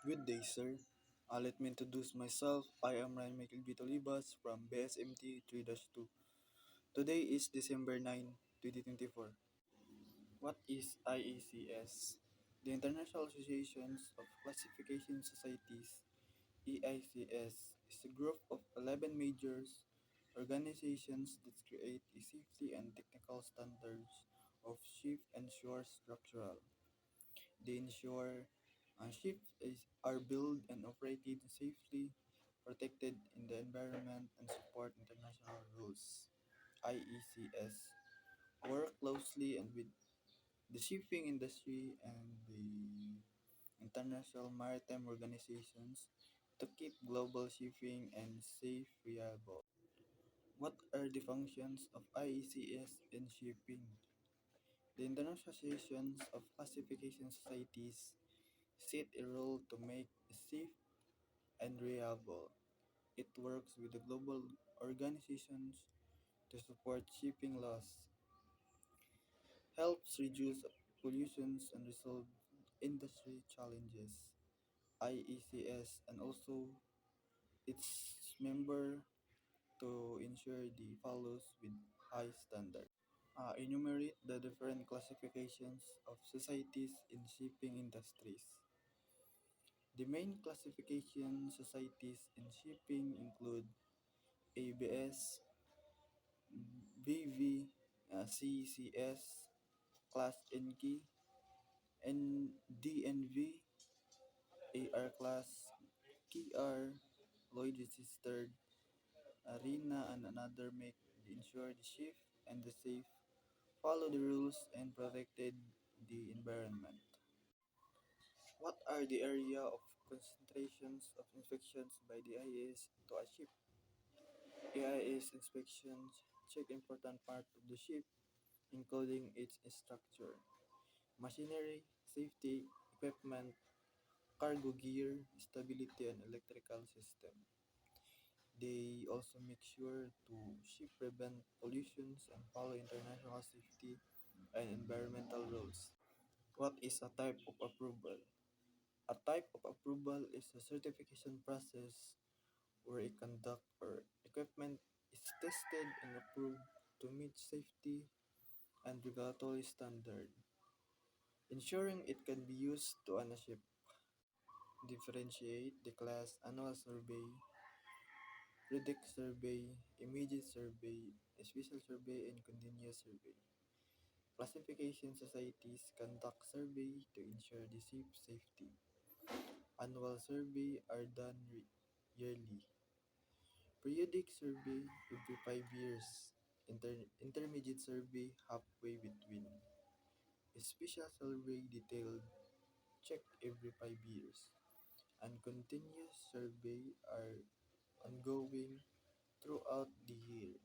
Good day, sir. Let me introduce myself. I am Ryan Michael Vito Libas from BSMT 3-2. Today is December 9, 2024. What is IACS? The International Associations of Classification Societies, EICS, is a group of 11 major organizations that create a safety and technical standards of ship and shore structural. They ensure ships are built and operated safely, protected in the environment, and support international rules. IECS work closely and with the shipping industry and the international maritime organizations to keep global shipping and safe reliable. What are the functions of IECS in shipping? The International Associations of Classification Societies set a role to make it safe and reliable. It works with the global organizations to support shipping laws, helps reduce pollutions and resolve industry challenges. IECS and also its member to ensure the follows with high standard. Enumerate the different classifications of societies in shipping industries. The main classification societies in shipping include ABS, BV, CCS, Class NK, DNV, AR Class, KR, Lloyd Registered, Arena, and another make ensure the ship and the safe follow the rules and protected the environment. What are the area of concentrations of inspections by the IAS to a ship? AIS inspections check important part of the ship, including its structure, machinery, safety, equipment, cargo gear, stability, and electrical system. They also make sure to ship prevent pollutions and follow international safety and environmental rules. What is a type of approval? A type of approval is a certification process where a conduct or equipment is tested and approved to meet safety and regulatory standard, ensuring it can be used to on a ship. Differentiate the class annual survey, predict survey, immediate survey, special survey, and continuous survey. Classification societies conduct survey to ensure the ship safety. Annual survey are done yearly. Periodic survey every 5 years. Intermediate survey halfway between. Special survey detailed check every 5 years. And continuous survey are ongoing throughout the year.